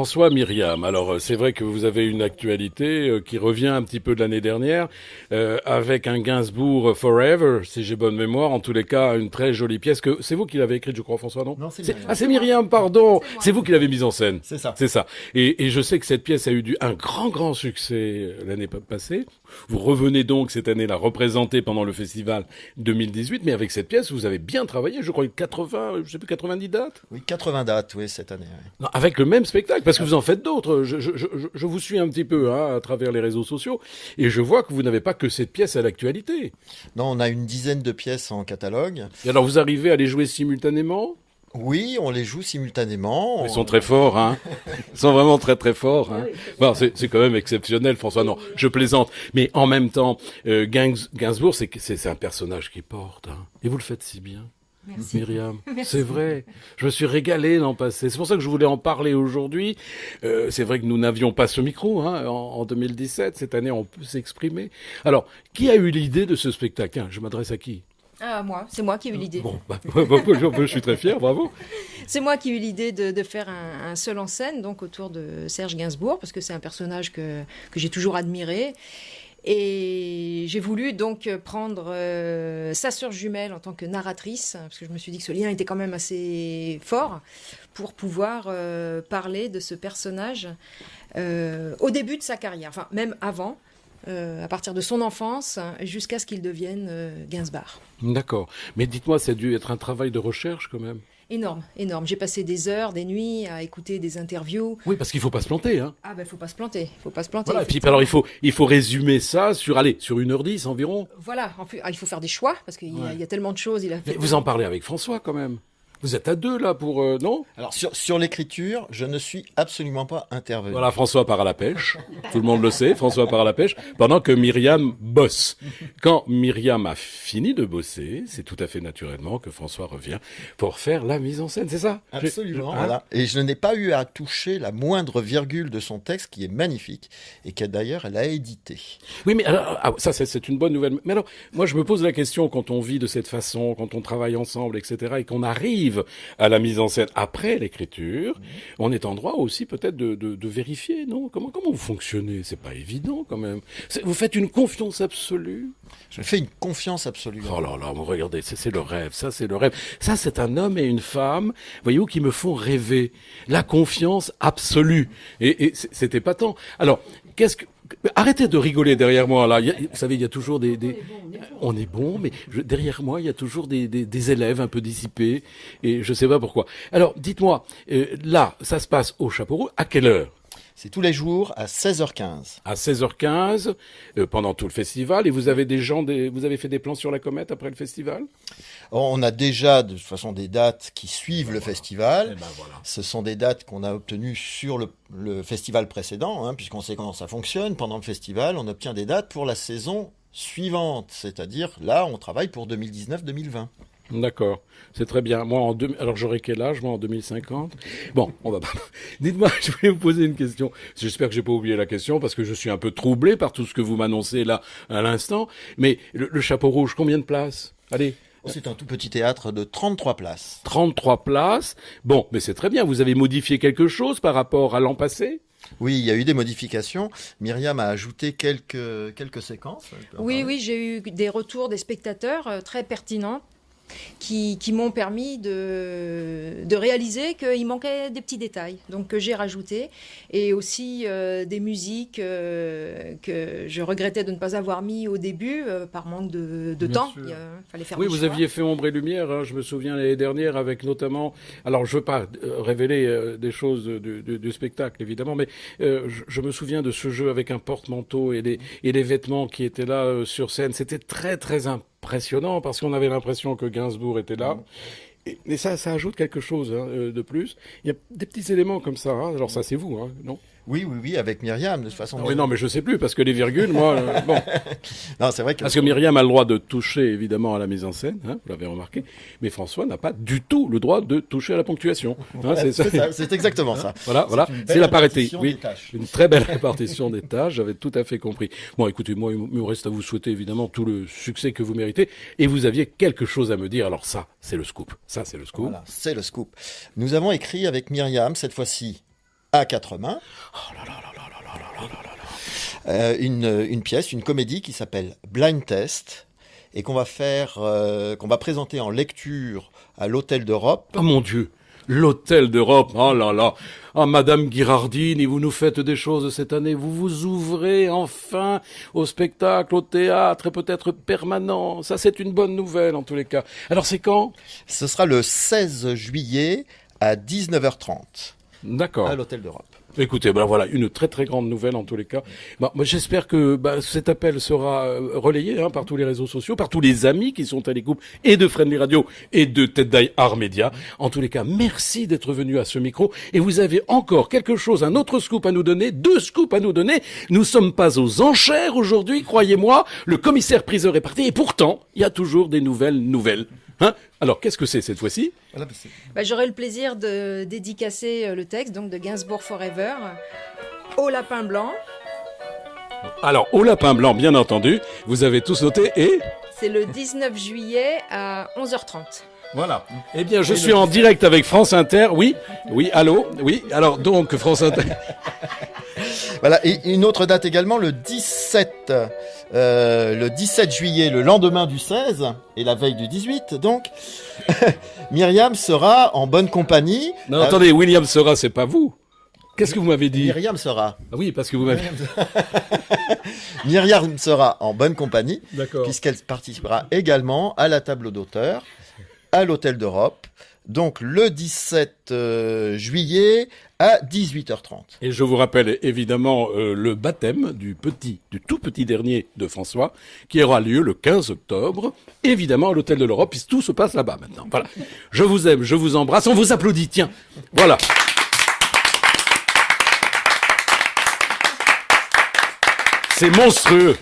François, Myriam, alors c'est vrai que vous avez une actualité qui revient un petit peu de l'année dernière, avec un Gainsbourg Forever, si j'ai bonne mémoire, en tous les cas une très jolie pièce que c'est vous qui l'avez écrite, je crois, François, non? Non, c'est Myriam. Ah, c'est Myriam, pardon. C'est vous qui l'avez mise en scène. C'est ça. C'est ça. Et je sais que cette pièce a eu un grand succès l'année passée. Vous revenez donc cette année la représenter pendant le festival 2018, mais avec cette pièce, vous avez bien travaillé, je crois 80, je sais plus 90 dates. Oui, 80 dates, oui, cette année. Oui. Non, avec le même spectacle, parce que vous en faites d'autres. Je vous suis un petit peu à travers les réseaux sociaux, et je vois que vous n'avez pas que cette pièce à l'actualité. Non, on a une dizaine de pièces en catalogue. Et alors, vous arrivez à les jouer simultanément? Oui, on les joue simultanément. Ils sont très forts, hein. Ils sont vraiment très forts, hein. Bon, c'est quand même exceptionnel, François. Non, je plaisante. Mais en même temps, Gainsbourg, c'est un personnage qui porte, hein. Et vous le faites si bien. Merci. Myriam, c'est vrai. Je me suis régalé l'an passé. C'est pour ça que je voulais en parler aujourd'hui. C'est vrai que nous n'avions pas ce micro hein, en 2017. Cette année, on peut s'exprimer. Alors, qui a eu l'idée de ce spectacle? Tiens, je m'adresse à qui? Moi, c'est moi qui ai eu l'idée. Bon, je suis très fier, bravo. C'est moi qui ai eu l'idée de faire un seul en scène, donc autour de Serge Gainsbourg, parce que c'est un personnage que j'ai toujours admiré. Et j'ai voulu donc prendre sa sœur jumelle en tant que narratrice, parce que je me suis dit que ce lien était quand même assez fort, pour pouvoir parler de ce personnage au début de sa carrière, enfin même avant. À partir de son enfance jusqu'à ce qu'il devienne Gainsbourg. D'accord. Mais dites-moi, ça a dû être un travail de recherche quand même. Énorme. J'ai passé des heures, des nuits à écouter des interviews. Oui, parce qu'il faut pas se planter, hein. Ah faut pas se planter. Voilà. Et puis alors il faut résumer ça sur 1h10 environ. Voilà. En plus, il faut faire des choix parce qu'il y a tellement de choses. Mais vous en parlez avec François quand même. Vous êtes à deux là pour non? Alors sur l'écriture, je ne suis absolument pas intervenu. Voilà, François part à la pêche. Tout le monde le sait, François part à la pêche pendant que Myriam bosse. Quand Myriam a fini de bosser, c'est tout à fait naturellement que François revient pour faire la mise en scène, c'est ça? Absolument. Voilà. Et je n'ai pas eu à toucher la moindre virgule de son texte qui est magnifique et que d'ailleurs elle a édité. Oui, mais alors, ça c'est une bonne nouvelle. Mais alors, moi je me pose la question quand on vit de cette façon, quand on travaille ensemble, etc., et qu'on arrive à la mise en scène après l'écriture, on est en droit aussi peut-être de vérifier, non? Comment vous fonctionnez? C'est pas évident quand même. Vous faites une confiance absolue? Je fais une confiance absolue. Oh là là, regardez, c'est le rêve, ça c'est le rêve. Ça c'est un homme et une femme, voyez-vous, qui me font rêver. La confiance absolue. Et c'est épatant. Alors, arrêtez de rigoler derrière moi là. Vous savez, il y a toujours on est bon, mais derrière moi, il y a toujours des élèves un peu dissipés, et je sais pas pourquoi. Alors, dites-moi, là, ça se passe au Chapeau Rouge. À quelle heure? C'est tous les jours à 16h15. À 16h15, pendant tout le festival. Et vous avez vous avez fait des plans sur la comète après le festival? On a déjà de toute façon des dates qui suivent le festival. Voilà. Ce sont des dates qu'on a obtenues sur le festival précédent, hein, puisqu'on sait comment ça fonctionne. Pendant le festival, on obtient des dates pour la saison suivante. C'est-à-dire, là, on travaille pour 2019-2020. D'accord, c'est très bien. Moi, alors j'aurai quel âge, moi, en 2050? Bon, on va pas... Dites-moi, je voulais vous poser une question. J'espère que j'ai pas oublié la question, parce que je suis un peu troublé par tout ce que vous m'annoncez là, à l'instant. Mais le Chapeau Rouge, combien de places? Allez. C'est un tout petit théâtre de 33 places. 33 places. Bon, mais c'est très bien. Vous avez modifié quelque chose par rapport à l'an passé? Oui, il y a eu des modifications. Myriam a ajouté quelques séquences. Oui, j'ai eu des retours des spectateurs très pertinents. Qui m'ont permis de réaliser qu'il manquait des petits détails, donc que j'ai rajouté, et aussi des musiques que je regrettais de ne pas avoir mis au début par manque de temps. Il fallait faire des choix. Vous aviez fait Ombre et Lumière, hein, je me souviens l'année dernière, avec notamment, alors je veux pas révéler des choses du spectacle évidemment, mais je me souviens de ce jeu avec un porte-manteau et les vêtements qui étaient là sur scène. C'était très très impressionnant parce qu'on avait l'impression que Gainsbourg était là. Et ça ajoute quelque chose hein, de plus. Il y a des petits éléments comme ça. Hein. Alors ça, c'est vous, hein, non? Oui, avec Myriam, de toute façon. Oui, non, mais je sais plus, parce que les virgules, moi, bon. Non, c'est vrai que... Parce que Myriam a le droit de toucher, évidemment, à la mise en scène, hein, vous l'avez remarqué, mais François n'a pas du tout le droit de toucher à la ponctuation. Hein, c'est exactement ça. Voilà, c'est la parité. Oui, tâches. une très belle répartition des tâches, j'avais tout à fait compris. Bon, écoutez, moi, il me reste à vous souhaiter, évidemment, tout le succès que vous méritez, et vous aviez quelque chose à me dire, alors ça, c'est le scoop. Ça, c'est le scoop. Voilà, c'est le scoop. Nous avons écrit avec Myriam, cette fois-ci, à quatre mains. Une pièce, une comédie qui s'appelle Blind Test et qu'on va présenter en lecture à l'Hôtel d'Europe. Oh mon Dieu, l'Hôtel d'Europe, oh là là. Ah, Madame Girardini, vous nous faites des choses cette année. Vous vous ouvrez enfin au spectacle, au théâtre et peut-être permanent. Ça, c'est une bonne nouvelle en tous les cas. Alors, c'est quand? Ce sera le 16 juillet à 19h30 D'accord. à l'Hôtel d'Europe. Écoutez, ben voilà, une très très grande nouvelle en tous les cas. Moi, j'espère que cet appel sera relayé par tous les réseaux sociaux, par tous les amis qui sont à l'écoute et de Friendly Radio et de Tête d'Ail Art Média. En tous les cas, merci d'être venu à ce micro. Et vous avez encore quelque chose, un autre scoop à nous donner, 2 scoops à nous donner. Nous sommes pas aux enchères aujourd'hui, croyez-moi. Le commissaire-priseur est parti et pourtant, il y a toujours des nouvelles. Hein? Alors, qu'est-ce que c'est cette fois-ci? J'aurai le plaisir de dédicacer le texte donc de Gainsbourg Forever au lapin blanc. Alors, au lapin blanc, bien entendu, vous avez tous noté et... C'est le 19 juillet à 11h30. Voilà. Eh bien, je suis en direct avec France Inter. Oui, allô? Oui, alors donc, France Inter... Voilà, et une autre date également, le 17 juillet, le lendemain du 16, et la veille du 18, donc, Myriam sera en bonne compagnie. Non, attendez, William Sera, c'est pas vous. Qu'est-ce que vous m'avez dit? Myriam sera. Ah oui, parce que vous m'avez... Myriam sera en bonne compagnie, D'accord. puisqu'elle participera également à la table d'auteur, à l'Hôtel d'Europe, donc le 17 juillet à 18h30. Et je vous rappelle évidemment le baptême du tout petit dernier de François, qui aura lieu le 15 octobre, évidemment à l'Hôtel de l'Europe, puisque tout se passe là-bas maintenant. Voilà. Je vous aime, je vous embrasse, on vous applaudit, tiens. Voilà. C'est monstrueux.